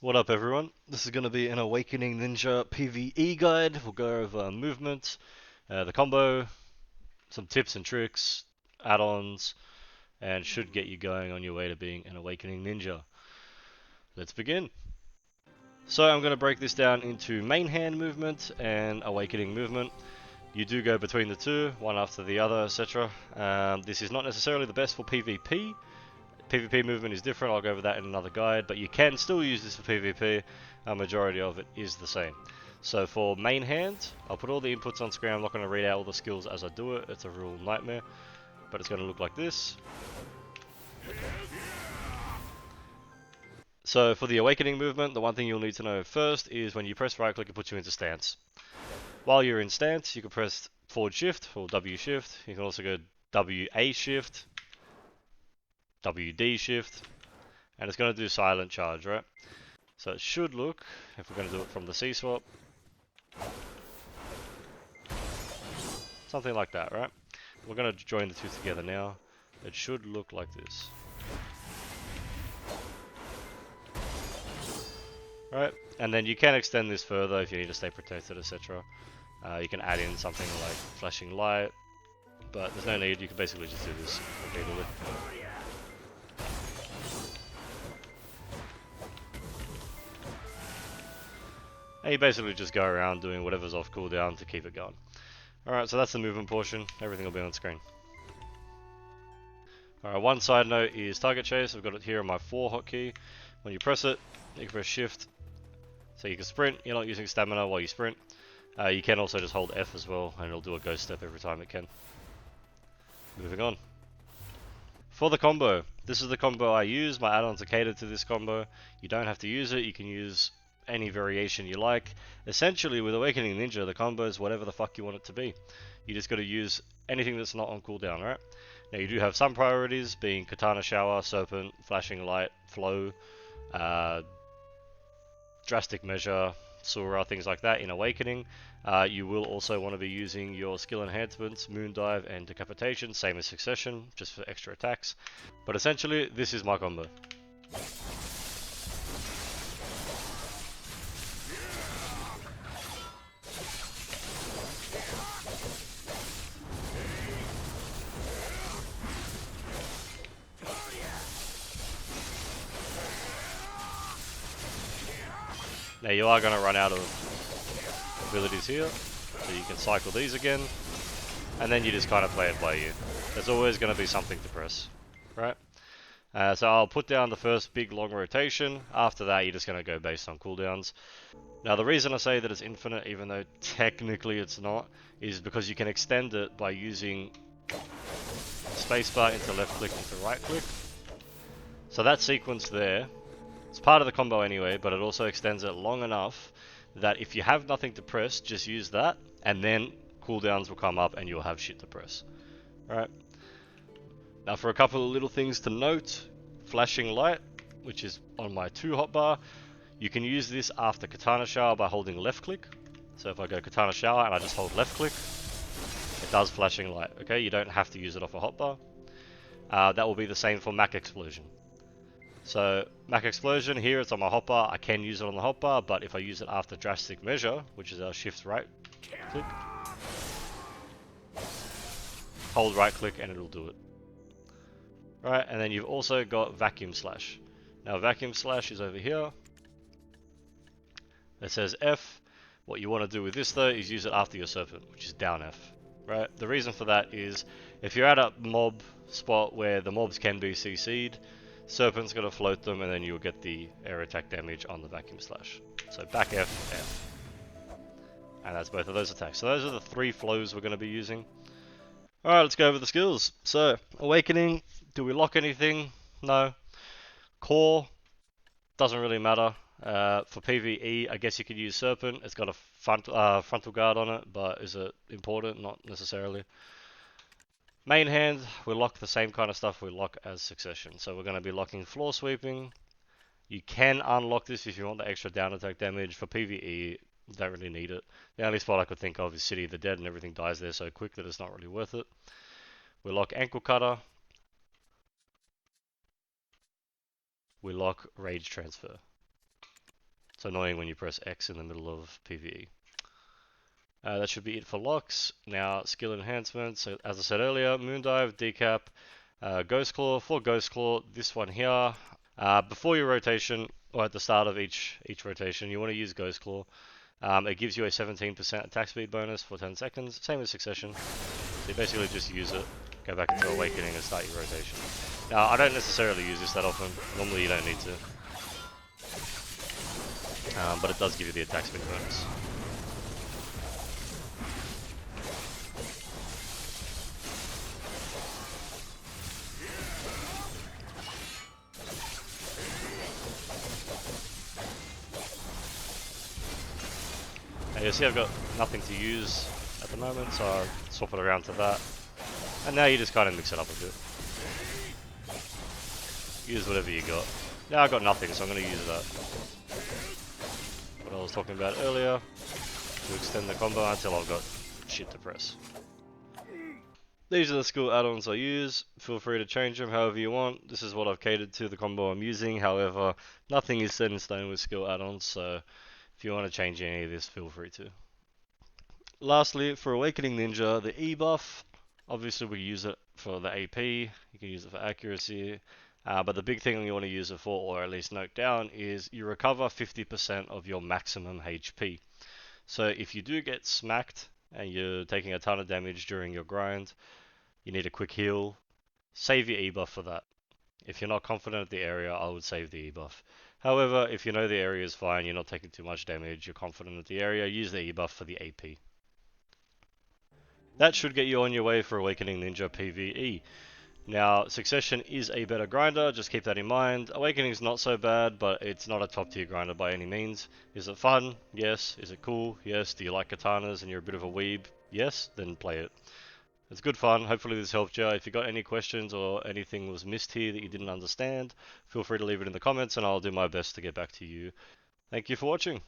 What up everyone? This is going to be an Awakening Ninja PVE guide. We'll go over movement, the combo, some tips and tricks, add-ons, and should get you going on your way to being an Awakening Ninja. Let's begin. So I'm going to break this down into main hand movement and Awakening movement. You do go between the two, one after the other, etc. This is not necessarily the best for PvP. PvP movement is different, I'll go over that in another guide, but you can still use this for PvP. A majority of it is the same. So for main hand, I'll put all the inputs on screen. I'm not going to read out all the skills as I do it, it's a real nightmare, but it's going to look like this. So for the Awakening movement, the one thing you'll need to know first is when you press right click, it puts you into stance. While you're in stance, you can press forward shift or W shift. You can also go WA shift, WD shift, and it's going to do silent charge, right? So it should look, if we're going to do it from the C-swap, something like that, right? We're going to join the two together now. It should look like this. Right, and then you can extend this further if you need to stay protected, etc. You can add in something like flashing light, but there's no need, you can basically just do this repeatedly. And you basically just go around doing whatever's off cooldown to keep it going. Alright, so that's the movement portion, everything will be on screen. Alright, one side note is target chase. I've got it here on my 4 hotkey. When you press it, you can press shift, so you can sprint. You're not using stamina while you sprint. You can also just hold F as well, and it'll do a ghost step every time it can. Moving on. For the combo, this is the combo I use. My add-ons are catered to this combo. You don't have to use it, you can use any variation you like. Essentially, with Awakening Ninja, the combo is whatever the fuck you want it to be. You just got to use anything that's not on cooldown, right? Now you do have some priorities, being Katana Shower, Serpent, Flashing Light, Flow, Drastic Measure, Sura, things like that in Awakening. You will also want to be using your skill enhancements, Moon Dive and Decapitation, same as Succession, just for extra attacks. But essentially, this is my combo. Now you are going to run out of abilities here, so you can cycle these again, and then you just kind of play it by ear. There's always going to be something to press, right? So I'll put down the first big long rotation. After that, you're just going to go based on cooldowns. Now the reason I say that it's infinite, even though technically it's not, is because you can extend it by using spacebar into left click into right click. So that sequence there, it's part of the combo anyway, but it also extends it long enough that if you have nothing to press, just use that, and then cooldowns will come up and you'll have shit to press. Alright. Now for a couple of little things to note, flashing light, which is on my 2 hotbar, you can use this after Katana Shower by holding left click. So if I go Katana Shower and I just hold left click, it does flashing light, okay? You don't have to use it off a hotbar. That will be the same for Mach Explosion. So Mach Explosion, here it's on my hotbar. I can use it on the hotbar, but if I use it after Drastic Measure, which is our shift right click, hold right click and it'll do it. Right, and then you've also got Vacuum Slash. Now Vacuum Slash is over here. It says F. What you want to do with this though is use it after your Serpent, which is down F. Right, the reason for that is if you're at a mob spot where the mobs can be CC'd, Serpent's going to float them and then you'll get the air attack damage on the Vacuum Slash. So back F, F. And that's both of those attacks. So those are the 3 flows we're going to be using. Alright, let's go over the skills. So, Awakening, do we lock anything? No. Core, doesn't really matter. For PvE, I guess you could use Serpent. It's got a frontal guard on it, but is it important? Not necessarily. Main hand, we lock the same kind of stuff we lock as Succession. So we're going to be locking Floor Sweeping. You can unlock this if you want the extra down attack damage. For PvE, you don't really need it. The only spot I could think of is City of the Dead, and everything dies there so quick that it's not really worth it. We lock Ankle Cutter. We lock Rage Transfer. It's annoying when you press X in the middle of PVE. That should be it for locks. Now, skill enhancements. So, as I said earlier, Moondive, Decap, Ghost Claw. For Ghost Claw, this one here. Before your rotation, or at the start of each rotation, you want to use Ghost Claw. It gives you a 17% attack speed bonus for 10 seconds, same as Succession. So you basically just use it, go back into Awakening and start your rotation. Now, I don't necessarily use this that often. Normally you don't need to. But it does give you the attack speed bonus. You see I've got nothing to use at the moment, so I'll swap it around to that. And now you just kind of mix it up a bit. Use whatever you got. Now I've got nothing, so I'm going to use that. What I was talking about earlier, to extend the combo until I've got shit to press. These are the skill add-ons I use. Feel free to change them however you want. This is what I've catered to the combo I'm using. However, nothing is set in stone with skill add-ons, so if you want to change any of this, feel free to. Lastly, for Awakening Ninja, the E buff. Obviously, we use it for the AP. You can use it for accuracy. But the big thing you want to use it for, or at least note down, is you recover 50% of your maximum HP. So if you do get smacked and you're taking a ton of damage during your grind, you need a quick heal, save your E buff for that. If you're not confident at the area, I would save the E buff. However, if you know the area is fine, you're not taking too much damage, you're confident at the area, use the E buff for the AP. That should get you on your way for Awakening Ninja PVE. Now, Succession is a better grinder, just keep that in mind. Awakening's not so bad, but it's not a top tier grinder by any means. Is it fun? Yes. Is it cool? Yes. Do you like katanas and you're a bit of a weeb? Yes. Then play it. It's good fun. Hopefully this helped you. If you got any questions or anything was missed here that you didn't understand, feel free to leave it in the comments and I'll do my best to get back to you. Thank you for watching.